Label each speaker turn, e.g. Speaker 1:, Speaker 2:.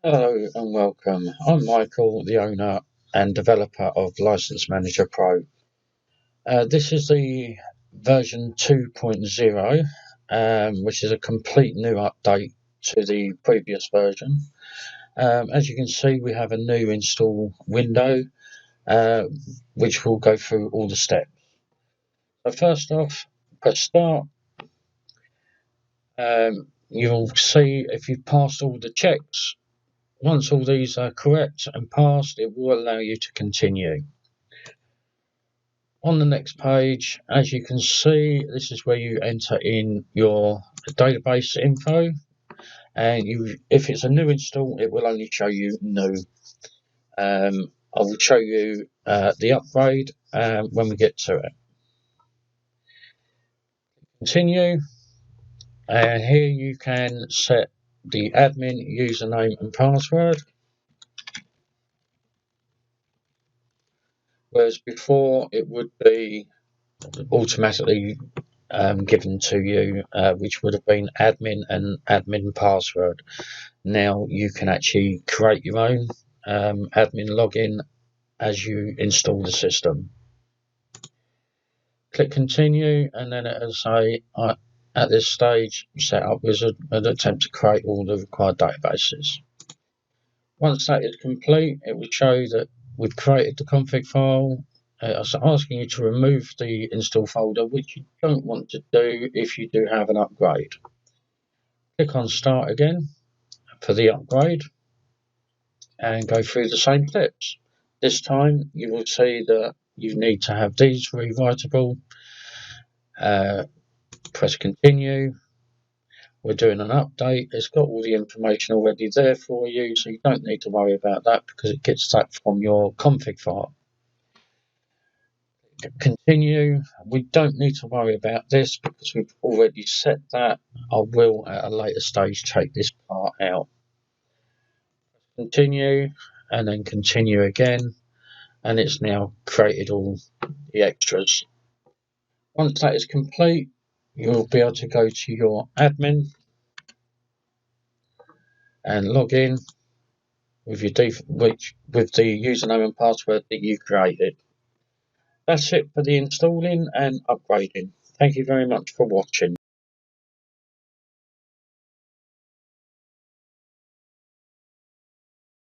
Speaker 1: Hello and welcome. I'm Michael, the owner and developer of License Manager Pro. This is the version 2.0, which is a complete new update to the previous version. As you can see, we have a new install window, uh, which will go through all the steps. So first off, press start. You'll see if you've passed all the checks. Once all these are correct and passed, it will allow you to continue. On the next page, as you can see, this is where you enter in your database info, and if it's a new install, it will only show you new. I will show you the upgrade when we get to it. Continue, and here you can set the admin username and password. Whereas before it would be automatically given to you, which would have been admin and admin password. Now you can actually create your own admin login as you install the system. Click continue, and then it'll say at this stage setup wizard and attempt to create all the required databases. Once that is complete, it will show that we've created the config file. It's asking you to remove the install folder, which you don't want to do if you do have an upgrade. Click on start again for the upgrade and go through the same steps. This time you will see that you need to have these rewritable. Press continue. We're doing an update. It's got all the information already there for you, so you don't need to worry about that because it gets that from your config file. Continue. We don't need to worry about this because we've already set that. I will at a later stage take this part out. Continue, and then continue again, and it's now created all the extras. Once that is complete, you'll be able to go to your admin and log in with your with the username and password that you created. That's it for the installing and upgrading. Thank you very much for watching.